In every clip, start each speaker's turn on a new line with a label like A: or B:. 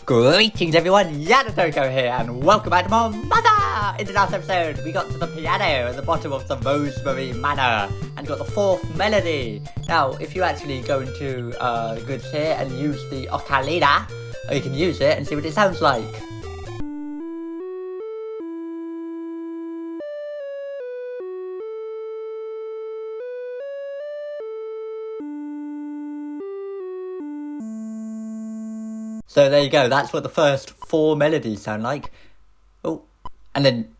A: Greetings everyone, Yanatoko here, and welcome back to my mother! In the last episode, we got to the piano at the bottom of the Rosemary Manor, and got the fourth melody. Now, if you actually go into goods here and use the ocarina, you can use it and see what it sounds like. So there you go, that's what the first four melodies sound like. Oh, and then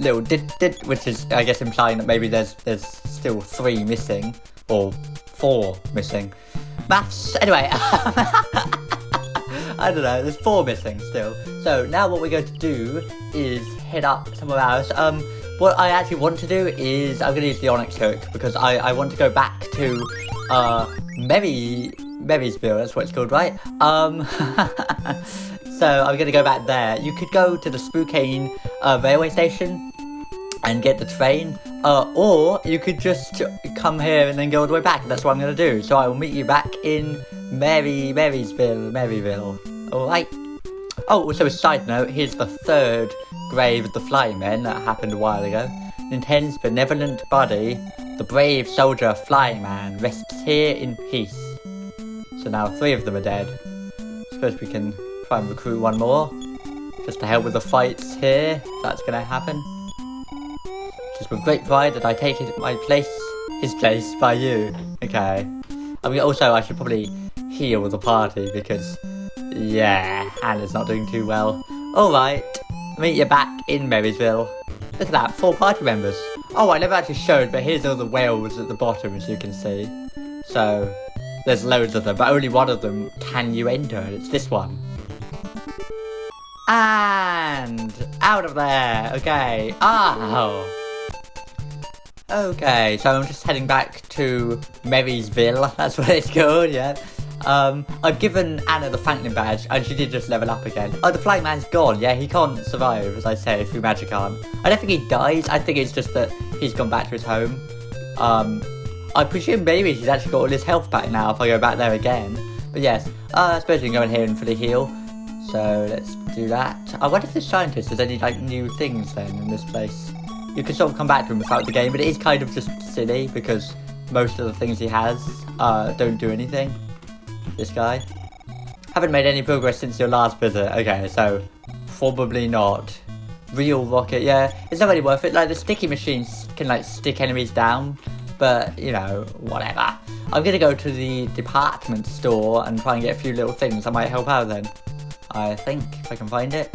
A: little did, which is, I guess, implying that maybe there's still three missing, or four missing. Maths, anyway. I don't know, there's four missing still. So now what we're going to do is hit up somewhere else. What I actually want to do is, I'm going to use the Onyx hook, because I want to go back to, Marysville, that's what it's called, right? So I'm gonna go back there. You could go to the Spokane railway station and get the train, or you could just come here and then go all the way back. That's what I'm gonna do. So I will meet you back in Maryville. Alright. Oh, also a side note, here's the third grave of the Flying Men that happened a while ago. In his benevolent body, the brave soldier Flying Man rests here in peace. So now three of them are dead. Suppose we can try and recruit one more, just to help with the fights here, if that's going to happen. Just with great pride that I take his place by you. Okay. I should probably heal the party because, yeah, Hannah's not doing too well. Alright, meet you back in Marysville. Look at that, 4 party members. Oh, I never actually showed, but here's all the whales at the bottom, as you can see. So there's loads of them, but only one of them can you enter, and it's this one. And out of there, okay. Oh. Okay, so I'm just heading back to Marysville, that's what it's called, yeah. I've given Anna the Franklin badge, and she did just level up again. Oh, the Flying Man's gone, yeah, he can't survive, as I say, through magic arm. I don't think he dies, I think it's just that he's gone back to his home. I presume maybe he's actually got all his health back now if I go back there again. But yes, I suppose we can go in here and fully heal. So let's do that. I wonder if the scientist has any new things then in this place. You can sort of come back to him without the game, but it is kind of just silly because most of the things he has don't do anything. This guy. Haven't made any progress since your last visit. Okay, so probably not. Real rocket, yeah. It's not really worth it. Like the sticky machines can stick enemies down. But, you know, whatever. I'm going to go to the department store and try and get a few little things that might help out then. I think, if I can find it.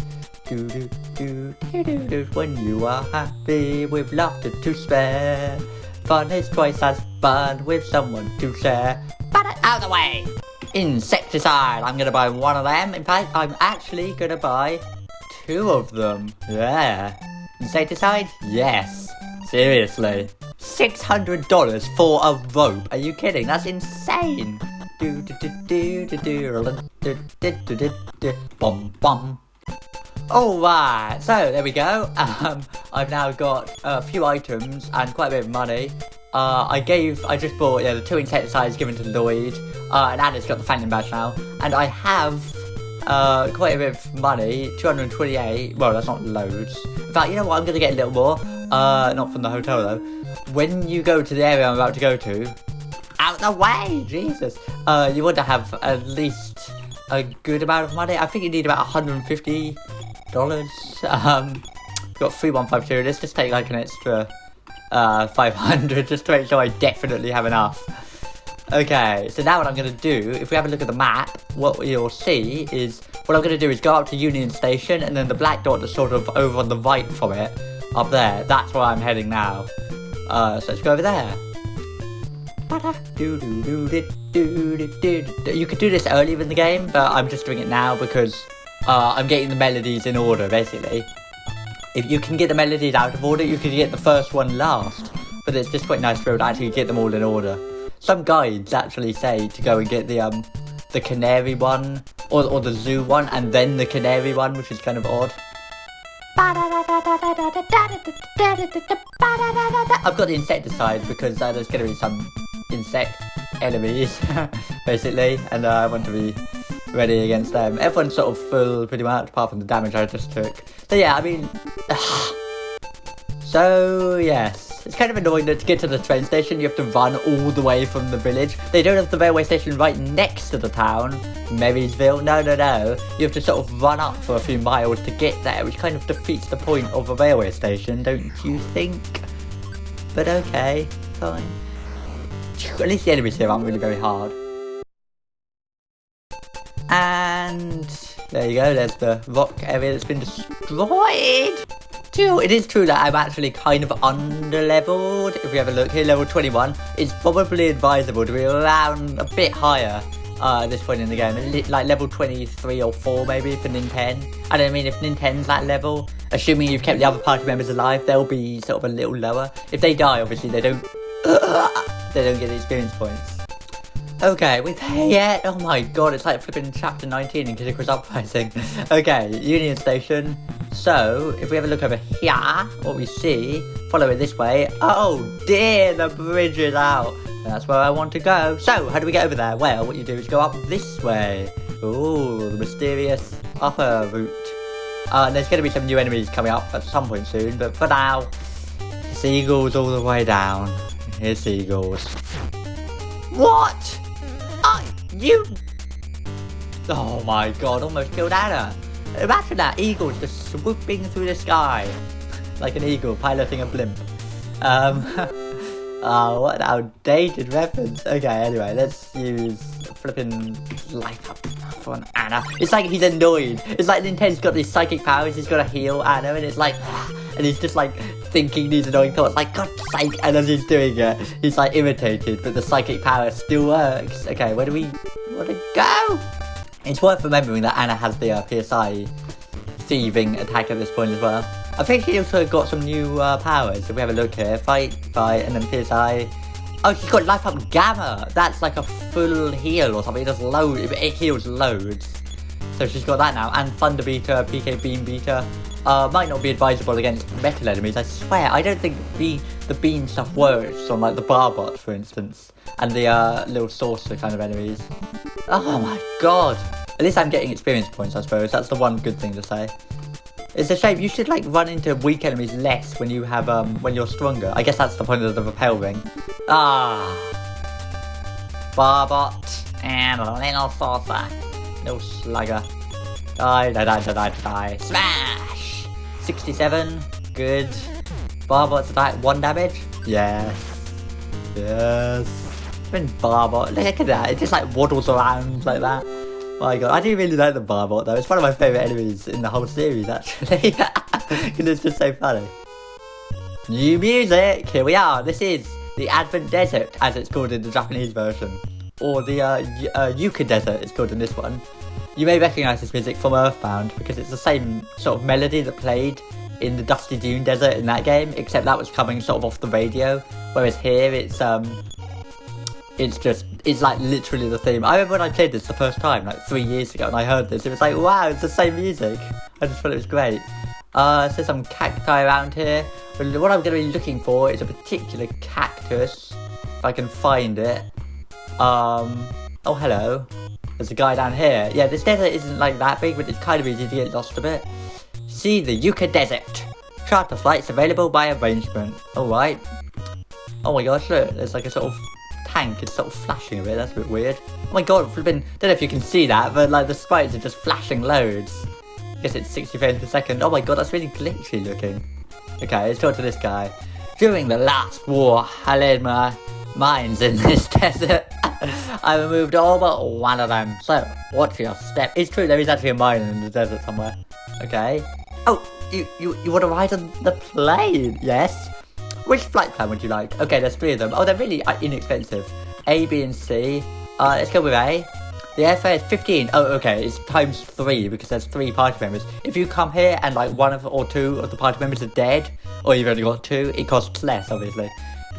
A: When you are happy with laughter to spare. Fun is twice as fun with someone to share. But out of the way! Insecticide! I'm going to buy one of them. In fact, I'm actually going to buy 2 of them. Yeah. Insecticide? Yes. Seriously. $600 for a rope? Are you kidding? That's insane. Alright, so there we go. I've now got a few items and quite a bit of money. I just bought the 2 insecticides given to Lloyd, and Anna's got the Phantom badge now, and I have quite a bit of money, 228. Well, that's not loads. In fact, you know what? I'm gonna get a little more. Not from the hotel though. When you go to the area I'm about to go to, out the way, Jesus, you want to have at least a good amount of money. I think you need about $150. Got 3152. Let's just take an extra 500 just to make sure I definitely have enough. Okay, so now what I'm going to do, if we have a look at the map, what you'll see is, what I'm going to do is go up to Union Station, and then the black dot that's sort of over on the right from it, up there, that's where I'm heading now. So let's go over there. You could do this earlier in the game, but I'm just doing it now because I'm getting the melodies in order, basically. If you can get the melodies out of order, you can get the first one last. But it's just quite nice to be able to actually get them all in order. Some guides actually say to go and get the canary one, or the zoo one, and then the canary one, which is kind of odd. I've got the insecticide because there's going to be some insect enemies, basically, and I want to be ready against them. Everyone's sort of full pretty much, apart from the damage I just took. So yeah, I mean... So, yes. It's kind of annoying that to get to the train station, you have to run all the way from the village. They don't have the railway station right next to the town, Marysville. No. You have to sort of run up for a few miles to get there, which kind of defeats the point of a railway station, don't you think? But okay, fine. At least the enemies here aren't really very hard. And there you go, there's the rock area that's been destroyed. It is true that I'm actually kind of under-leveled. If we have a look here, level 21, it's probably advisable to be around a bit higher at this point in the game. Like level 23 or 4 maybe for Nin 10. I don't mean if Nin 10's that level, assuming you've kept the other party members alive, they'll be sort of a little lower. If they die, obviously, they don't get the experience points. Okay, we're there yet? Oh my god, it's like flipping chapter 19 in Kid Icarus Uprising. Okay, Union Station. So, if we have a look over here, what we see, follow it this way. Oh dear, the bridge is out. That's where I want to go. So, how do we get over there? Well, what you do is go up this way. Ooh, the mysterious upper route. There's going to be some new enemies coming up at some point soon, but for now, seagulls all the way down. Here's seagulls. What? You... Oh my god, almost killed Anna. Imagine that, eagles just swooping through the sky. Like an eagle piloting a blimp. Oh, what an outdated reference. Okay, anyway, let's use flipping life up for an Anna. It's like he's annoyed. It's like Nintendo's got these psychic powers, he's got to heal Anna, and it's like... And he's just like thinking these annoying thoughts, like, God's sake, and as he's doing it, he's like irritated, but the psychic power still works. Okay, where do we want to go? It's worth remembering that Anna has the PSI thieving attack at this point as well. I think she also got some new powers. If we have a look here, fight, and then PSI. Oh, she's got life up gamma. That's like a full heal or something. It does load. It heals loads. So she's got that now, and Thunder Beater, PK Beam Beater. Might not be advisable against metal enemies, I swear. I don't think the beam stuff works on like the Barbots, for instance, and the little saucer kind of enemies. Oh my god. At least I'm getting experience points, I suppose. That's the one good thing to say. It's a shame. You should like run into weak enemies less when you have when you're stronger. I guess that's the point of the repel ring. Barbot and a little saucer. Little slugger. Die. Smash! 67. Good. Barbot's attack 1 damage. Yes. When Barbot, look at that. It just like waddles around like that. My god, I do really like the Barbot though. It's one of my favourite enemies in the whole series actually. Because it's just so funny. New music! Here we are. This is the Advent Desert, as it's called in the Japanese version. Or the Yucca Desert, it's called in this one. You may recognise this music from Earthbound, because it's the same sort of melody that played in the Dusty Dune Desert in that game, except that was coming sort of off the radio, whereas here it's like literally the theme. I remember when I played this the first time, like 3 years ago, and I heard this, it was like, wow, it's the same music. I just thought it was great. There's some cacti around here. But what I'm going to be looking for is a particular cactus, if I can find it. Oh, hello. There's a guy down here. Yeah, this desert isn't like that big, but it's kind of easy to get lost a bit. See the Yucca Desert. Charter flights available by arrangement. Alright. Oh my gosh, look. There's like a sort of tank. It's sort of flashing a bit. That's a bit weird. Oh my god, flipping. Don't know if you can see that, but like the sprites are just flashing loads. I guess it's 60 frames per second. Oh my god, that's really glitchy looking. Okay, let's talk to this guy. During the last war, I laid my mines in this desert. I removed all but one of them. So, watch your step. It's true, there is actually a mine in the desert somewhere. Okay. Oh, you want to ride on the plane? Yes. Which flight plan would you like? Okay, there's 3 of them. Oh, they're really inexpensive. A, B, and C. Let's go with A. The airfare is 15. Oh, okay, it's times 3 because there's 3 party members. If you come here and like 1 or 2 of the party members are dead, or you've only got 2, it costs less, obviously.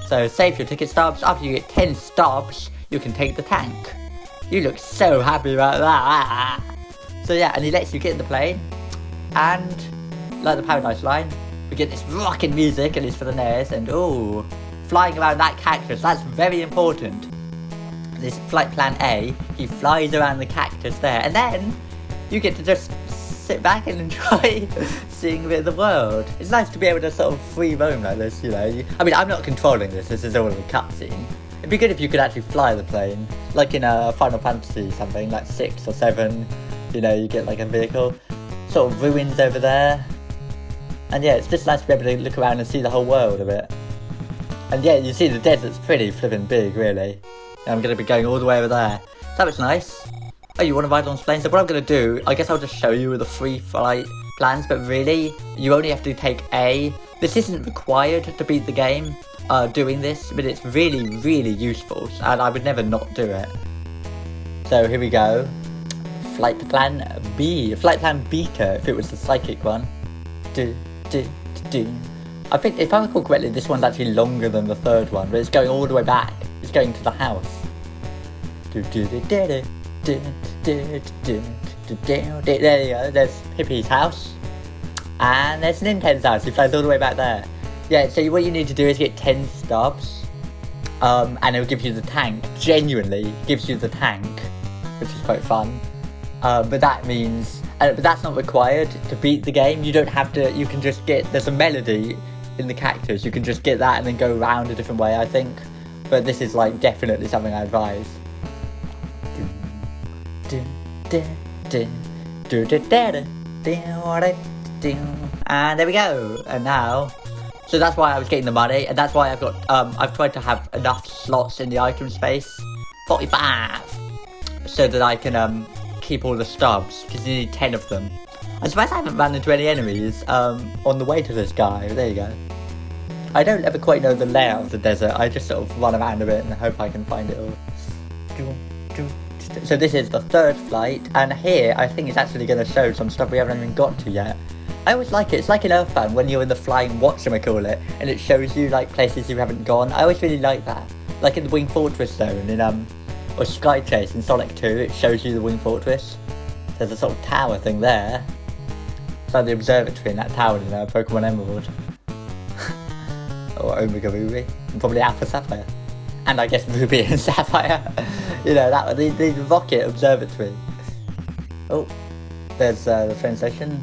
A: So save your ticket stubs. After you get 10 stubs, you can take the tank. You look so happy about that. So yeah, and he lets you get in the plane. And, like the Paradise line, we get this rocking music, at least for the NES. And ooh, flying around that cactus, that's very important. this flight plan A, he flies around the cactus there, and then you get to just sit back and enjoy seeing a bit of the world. It's nice to be able to sort of free roam like this, you know. I mean, I'm not controlling this is all a cutscene. It'd be good if you could actually fly the plane, like in a Final Fantasy something, like 6 or 7, you know, you get like a vehicle. Sort of ruins over there. And yeah, it's just nice to be able to look around and see the whole world a bit. And yeah, you see the desert's pretty flipping big, really. And I'm going to be going all the way over there. So that was nice. Oh, you want to ride on planes? So what I'm going to do, I guess I'll just show you the free flight plans, but really, you only have to take A. This isn't required to beat the game, doing this, but it's really, really useful, and I would never not do it. So here we go. Flight plan B. Flight plan Beta, if it was the psychic one. I think, if I recall correctly, this one's actually longer than the third one, but it's going all the way back. It's going to the house. There you go, there's Pippi's house. And there's Nintendo's house, he flies all the way back there. Yeah, so what you need to do is get 10 stubs. And it'll give you the tank. Genuinely gives you the tank, which is quite fun. But that means, but that's not required to beat the game. You don't have to, you can just get, there's a melody in the cactus. You can just get that and then go around a different way, I think. But this is like definitely something I advise. And there we go. And now, so that's why I was getting the money, and that's why I've got, I've tried to have enough slots in the item space, 45, so that I can keep all the stubs, because you need 10 of them. I'm surprised I haven't run into any enemies on the way to this guy. There you go. I don't ever quite know the layout of the desert. I just sort of run around a bit and hope I can find it all. So this is the third flight, and here I think it's actually going to show some stuff we haven't even got to yet. I always like it. It's like in Earthbound when you're in the flying whatchamacallit, and it shows you like places you haven't gone. I always really like that. Like in the Wing Fortress zone in or Sky Chase in Sonic 2, it shows you the Wing Fortress. There's a sort of tower thing there. It's like the observatory in that tower in Pokemon Emerald. Or Omega Ruby, and probably Alpha Sapphire. And I guess Ruby and Sapphire. You know, that the rocket observatory. Oh, there's the train station.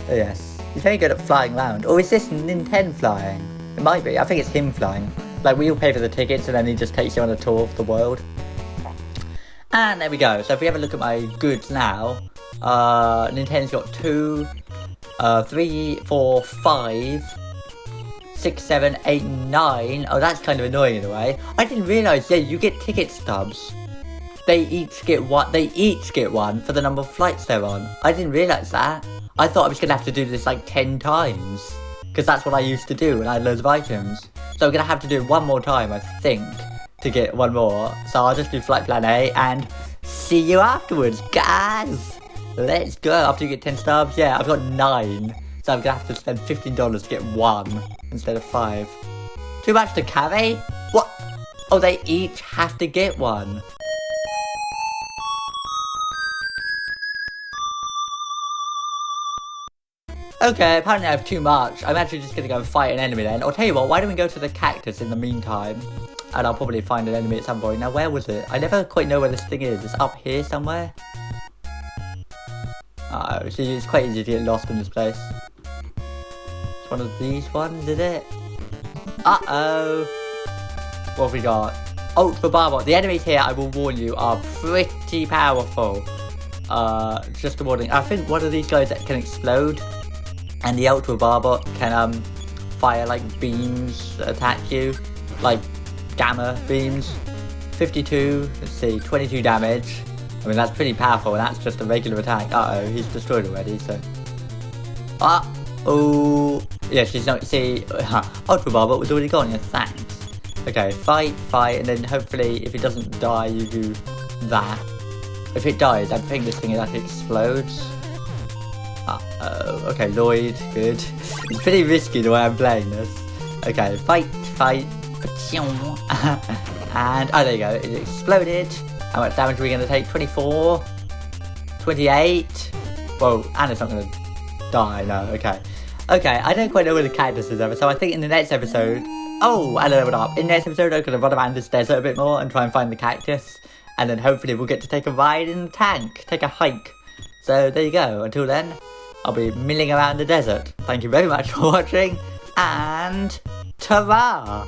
A: Oh yes, he's very good at flying around. Or is this Nintendo flying? It might be. I think it's him flying. Like, we all pay for the tickets and then he just takes you on a tour of the world. And there we go. So if we have a look at my goods now, Nintendo's got 2, 3, 4, 5, 6, 7, 8, 9. Oh, that's kind of annoying in a way. I didn't realise, yeah, you get ticket stubs. They each get one for the number of flights they're on. I didn't realise that. I thought I was going to have to do this like 10 times. Because that's what I used to do when I had loads of items. So I'm going to have to do it one more time, I think, to get one more. So I'll just do flight plan A and see you afterwards, guys. Let's go. After you get 10 stubs, yeah, I've got 9. So I'm going to have to spend $15 to get 1 instead of 5. Too much to carry? What? Oh, they each have to get 1. Okay, apparently I have too much. I'm actually just going to go and fight an enemy then. I'll tell you what, why don't we go to the cactus in the meantime? And I'll probably find an enemy at some point. Now, where was it? I never quite know where this thing is. It's up here somewhere. Oh, see, it's quite easy to get lost in this place. It's one of these ones, is it? Uh-oh. What have we got? Ultra Barbot. The enemies here, I will warn you, are pretty powerful. Just a warning. I think one of these guys that can explode. And the Ultra Barbot can fire like beams that attack you, like gamma beams. 52, let's see, 22 damage. I mean, that's pretty powerful, and that's just a regular attack. Uh-oh, he's destroyed already, so. Oh, yeah, she's not, see, Ultra Barbot was already gone, yeah, thanks. Okay, fight, and then hopefully, if it doesn't die, you do that. If it dies, I think this thing actually explodes. Uh-oh, okay, Lloyd, good. It's pretty risky the way I'm playing this. Okay, fight, and, oh, there you go, it exploded. How much damage are we going to take? 24, 28, whoa, and it's not going to die, no, okay. Okay, I don't quite know where the cactus is ever, so I think in the next episode, Oh, and I leveled up. In this episode, I'm going to run around this desert a bit more and try and find the cactus. And then hopefully we'll get to take a ride in the tank, take a hike. So there you go. Until then, I'll be milling around the desert. Thank you very much for watching, and ta-ra!